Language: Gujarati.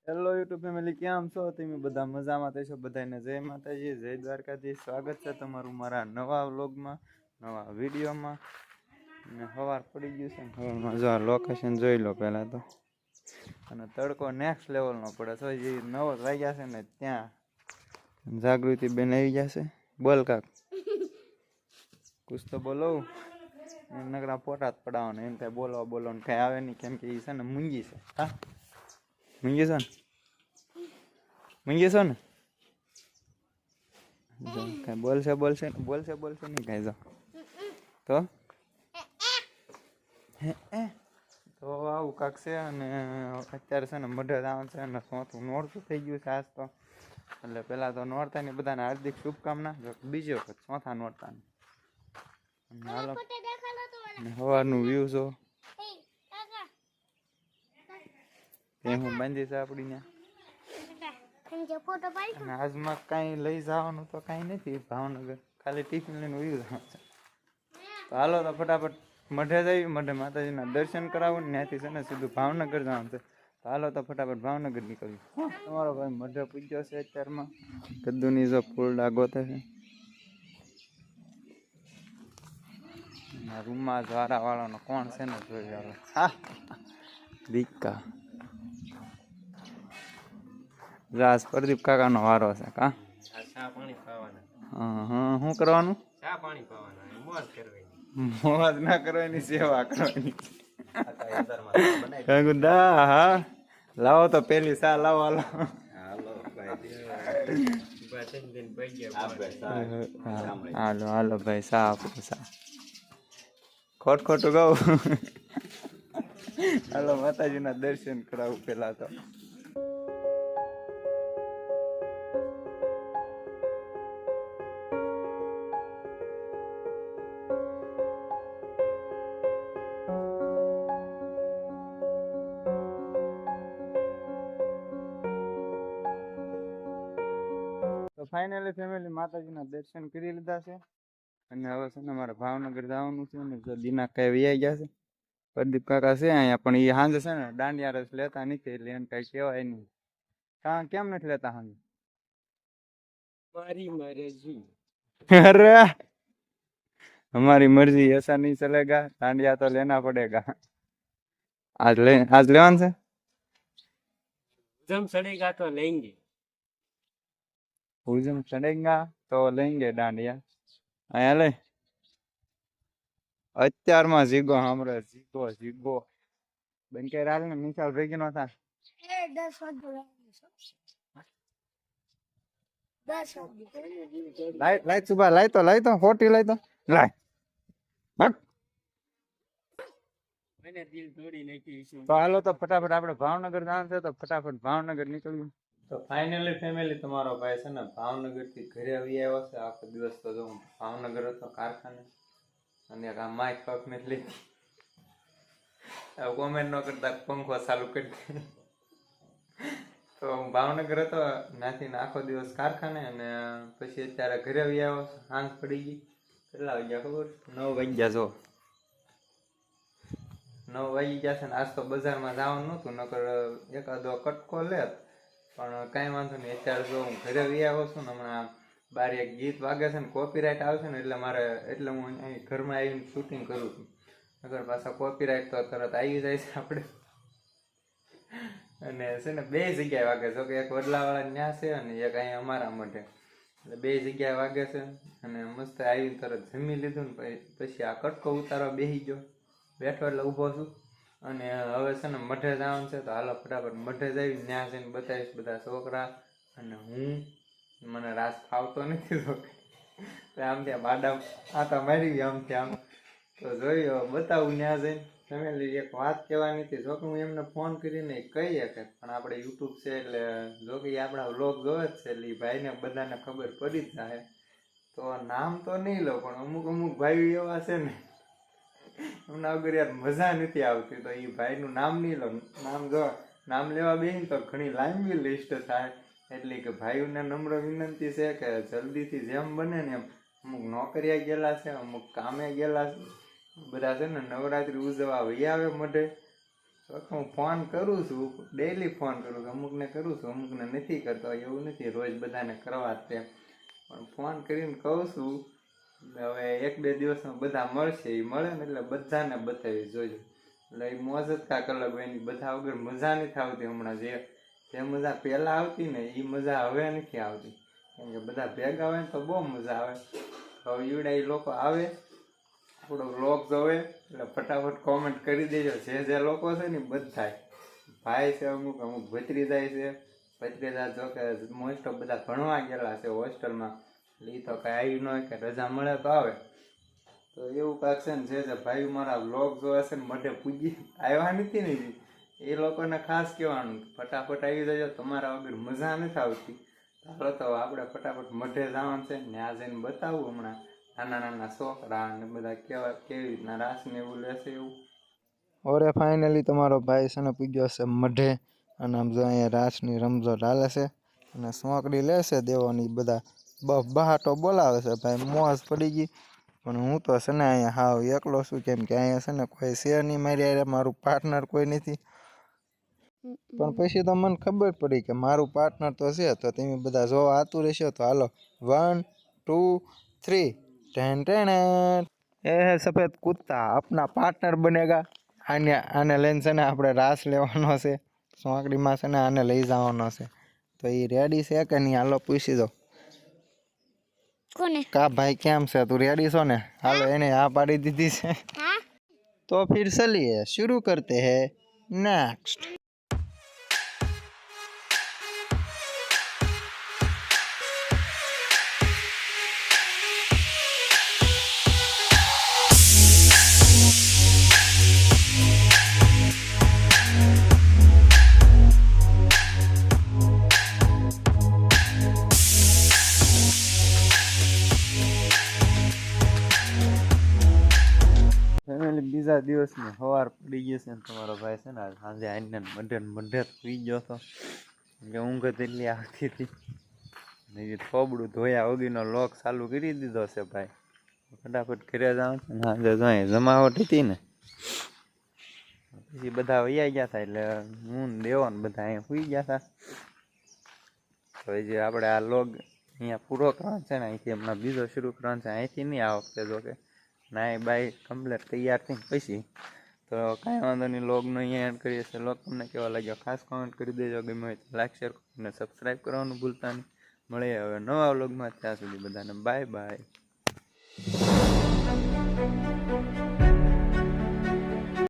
હેલો યુટ્યુબ ફેમિલી, કેમ છો તમે બધા? મજામાં થશો? બધાને જય માતાજી, જય દ્વારકાધીશ. સ્વાગત છે તમારું મારા નવા વ્લોગમાં, નવા વિડીયોમાં. ને સવાર પડી ગયું છે ને સવારમાં જો લોકેશન જોઈ લો પહેલાં તો. અને તડકો નેક્સ્ટ લેવલનો પડે છે. જે 9 વાગ્યા છે ને ત્યાં જાગૃતિ બેન આવી જશે. બોલ કાક, કુછ તો બોલો. એમ નકરા ફોટા જ પડાવવાના, એમ કાંઈ બોલવાનું કાંઈ આવે નહીં, કેમ કે એ છે ને મૂંગી છે. હા, મૂંગી છો ને? મૂંગી છો ને? કાંઈ બોલશે નહીં કાંઈ. જો તો તો આવું કાંક છે. અને અત્યારે છે ને મઢે જવાનું છે અને ચોથું નોરતું થઈ ગયું છે આજ તો. એટલે પહેલાં તો નોરતાની બધાને હાર્દિક શુભકામના. બીજો વખત ચોથા નોરતાની. હાલો, સવારનું વ્યૂ જો એ હું બાંધી છે આપણી ત્યાં. અને આજમાં કાંઈ લઈ જવાનું તો કાંઈ નથી ભાવનગર, ખાલી ટિફિન લઈને ઉયું જવાનું છે. તો હાલો તો ફટાફટ મઢે જઈએ, મઢે માતાજીના દર્શન કરાવું ને ત્યાંથી છે ને સીધું ભાવનગર જવાનું છે. તો હાલો તો ફટાફટ ભાવનગર નીકળ્યું. તમારો ભાઈ મઢે પૂજ્યો છે અત્યારમાં. કદ્દુની જો ફૂલડા ગોતે છે. રૂમમાં જ્વારા વાળાનો કોણ છે ને જોઈ આવે. હા, દીકા રાસ પ્રદીપ કાકાનો વારો છે. કા હા, શું કરવાનું? મોજ ના કરવાની, સેવા કરવાની. હા, લાવો તો પેલી સા લાવો. હાલો હાલો ભાઈ, સા આપો સા. ખોટું કહું. હાલો માતાજીના દર્શન કરાવું પેલા તો. તો ફાઇનલી ફેમિલી માતાજીના દર્શન કરી લીધા છે. અને હવે છે ને મારે ભાવનગર જવાનું છે ને. જો દિના કઈ વ્યાઈ ગયા છે. પ્રદીપ કાકા છે અહીંયા, પણ એ સાંજે છે ને દાંડિયા રસ લેતા નથી, એટલે એને કઈ કહેવાય નહીં. કાં કેમ નથી લેતા સાંજે? अरे हमारी मर्जी, ऐसा नहीं चलेगा, डांडिया तो लेना पड़ेगा. आज लेवान से उजम चढ़ेगा तो लेंगे. उजम चढ़ेगा तो लेंगे डांडिया. અહીંયા લે અત્યારમાં જીગો હમરે જીગો બેન કે રાલ ને નિશાલ ભેગી નો થા. 10 લાઈટ સુબા લાઈ તો 40 લાઈ તો લાય. मैंने दिल तोड़ी नहीं. તો હાલો તો ફટાફટ આપણે ભાવનગર જવાનું છે. તો ફટાફટ ભાવનગર નીકળ્યું. તો ફાઇનલી ફેમિલી, તમારો ભાઈ છે ને ભાવનગર થી ઘરે આવી આવ્યો છે. આખો દિવસ તો જો ભાવનગર હતો કારખાને. અને આ માઇક પગ નથી લીધી. કોમેન્ટ ન કરતા પંખો ચાલુ કરી દે. તો હું ભાવનગર હતો નાથી આખો દિવસ કારખાને. અને પછી અત્યારે ઘરે આવી આવ્યો. સાંજ પડી ગઈ. કેટલા વાગ્યા ખબર? 9 વાગ્યા. જો 9 વાગી ગયા છે ને. આજ તો બજારમાં જવાનું નહોતું, નકર એકાદો કટકો લેત, પણ કાંઈ વાંધો નહીં. અત્યારે જો હું ઘરે આવી આવ્યો છું ને, હમણાં બાર એક ગીત વાગે છે ને, કોપીરાઇટ આવશે ને, એટલે હું અહીં ઘરમાં આવીને શૂટિંગ કરું છું. નકર પાછા કોપીરાઇટ તો તરત આવી જાય છે આપણે. અને છે ને 2 જગ્યાએ વાગે. જો કે એક વડલાવાળા ન્યા છે અને એક અહીંયા અમારા માટે. એટલે 2 જગ્યાએ વાગે છે. અને મસ્ત આવીને તરત જમી લીધું ને પછી આ કટકો ઉતારવા બેસી ગયો. બેઠો એટલે ઊભો છું. અને હવે છે ને મઢે જવાનું છે. તો હાલો ફટાફટ મઢે જઈ ત્યાં જઈને બતાવીશ બધા છોકરા અને હું. મને રાસ ફાવતો નથી તો આમ ત્યાં બાડા આતા મારી આમથી આમ. તો જોઈ બતાવું ત્યાં જઈને. ફેમિલી એક વાત કહેવાની હતી. જો કે હું એમને ફોન કરીને કહી શકે, પણ આપણે યુટ્યુબ છે એટલે જો કે આપણા વ્લોગ જોવે જ છે, એટલે એ ભાઈને બધાને ખબર પડી જ જાય. તો નામ તો નહીં લો, પણ અમુક ભાઈઓ એવા છે ને, એમના વગર યાર મજા નથી આવતી. તો એ ભાઈનું નામ નહીં લો. નામ લેવા બેસીને તો ઘણી લાંબી લિસ્ટ થાય. એટલે કે ભાઈઓને નમ્ર વિનંતી છે કે જલ્દીથી જેમ બને ને એમ. અમુક નોકરીએ ગયેલા છે, અમુક કામે ગયેલા છે, બધા છે ને નવરાત્રી ઉજવવા વહી આવે મઢે. તો તો હું ફોન કરું છું, ડેઈલી ફોન કરું છું, અમુકને કરું છું, અમુકને નથી કરતો. એવું નથી રોજ બધાને કરવા જ તેમ, પણ ફોન કરીને કહું છું. હવે 1-2 દિવસમાં બધા મળશે. એ મળે ને એટલે બધાને બતાવી જોજો. એટલે એ મોજ જ કાંક અલગ હોય. એની બધા વગર મજા નથી આવતી. હમણાં જે મજા પહેલાં આવતી ને એ મજા હવે નથી આવતી. કેમ કે બધા ભેગા હોય ને તો બહુ મજા આવે. હવે ઈવડા એ લોકો આવે, આપણો વ્લોગ જોવે એટલે ફટાફટ કોમેન્ટ કરી દેજો. જે લોકો છે ને બધા ભાઈ છે, અમુક ભત્રીજાય છે. ભત્રીજા જો કે મોસ્ટ ઓફ બધા ભણવા ગયેલા છે હોસ્ટેલમાં. એટલે એ તો કાંઈ આવી ન હોય કે રજા મળે તો આવે. તો એવું કાંક છે ને જે ભાઈ મારા વ્લોગ જોવે છે ને મઢે પૂજી આવ્યા નથી ને એ લોકોને ખાસ કહેવાનું ફટાફટ આવી જજો. તમારા વગર મજા નથી આવતી. ચાલો તો આપણે ફટાફટ મઢે જવાનું છે ને આ જઈને બતાવું. હમણાં નાના છોકરા અને બધા કેવી રીતના રાસ ને એવું લેશે એવું. ઓરે ફાઇનલી તમારો ભાઈ છે ને પૂગ્યો છે મઢે. અને આમ જો અહીંયા રાસની રમઝટ હાલે છે અને સોંકડી લેશે દેવાની. બધા બહાટો બોલાવે છે ભાઈ, મોજ પડી ગઈ. પણ હું તો છે ને અહીંયા હાવ એકલો છું. કેમ કે અહીંયા છે ને કોઈ છે નહીં મારી હારે, મારું પાર્ટનર કોઈ નથી. પણ પછી તો મને ખબર પડી કે મારું પાર્ટનર તો છે. તો તમે બધા જોવા આતું રહેશો તો હાલો 1 2 3 ટેન ટેન. એ હે સફેદ કુત્તા अपना पार्टनर बनेगा. આને લઈને છે ને આપણે રાસ લેવાનો છે. સોંકડીમાં છે ને આને લઈ જવાનો છે. તો એ રેડી છે કે નહીં હાલો પૂછી દો. કોને? કા ભાઈ કેમ છે, તું રેડી છો ને? હાલો એને આ પાડી દીધી છે. તો फिर चलिए शुरू करते हैं नेक्स्ट. ફેમિલી બીજા દિવસની સવાર પડી ગઈ છે ને તમારો ભાઈ છે ને સાંજે આવીને મઢે સુઈ ગયો હતો. કે ઊંઘ એટલી આવતી હતી ને થોબડું ધોયા વગીનો લોક ચાલુ કરી દીધો છે ભાઈ. ફટાફટ ઘરે જાઉં છે ને સાંજે જોઈએ જમાવટ હતી ને પછી બધા વૈયા ગયા હતા. એટલે હું દેવો ને બધા અહીંયા સુઈ ગયા હતા. તો જે આપણે આ લોગ અહીંયા પૂરો કરવાનો છે ને અહીંથી હમણાં બીજો શરૂ કરવાનો છે. અહીંથી નહીં આ વખતે જો કે નાય બાય કમ્પ્લીટ તૈયાર થઈને પછી તો કાંઈ વાંધો નહીં. લોગનો અહીંયા એન્ડ કરીએ છીએ. લોગ તમને કેવો લાગ્યો ખાસ કોમેન્ટ કરી દેજો. ગમે હોય તો લાઈક શેર અને સબસ્ક્રાઈબ કરવાનું ભૂલતા નહીં. મળીએ હવે નવા વ્લોગમાં. ત્યાં સુધી બધાને બાય બાય.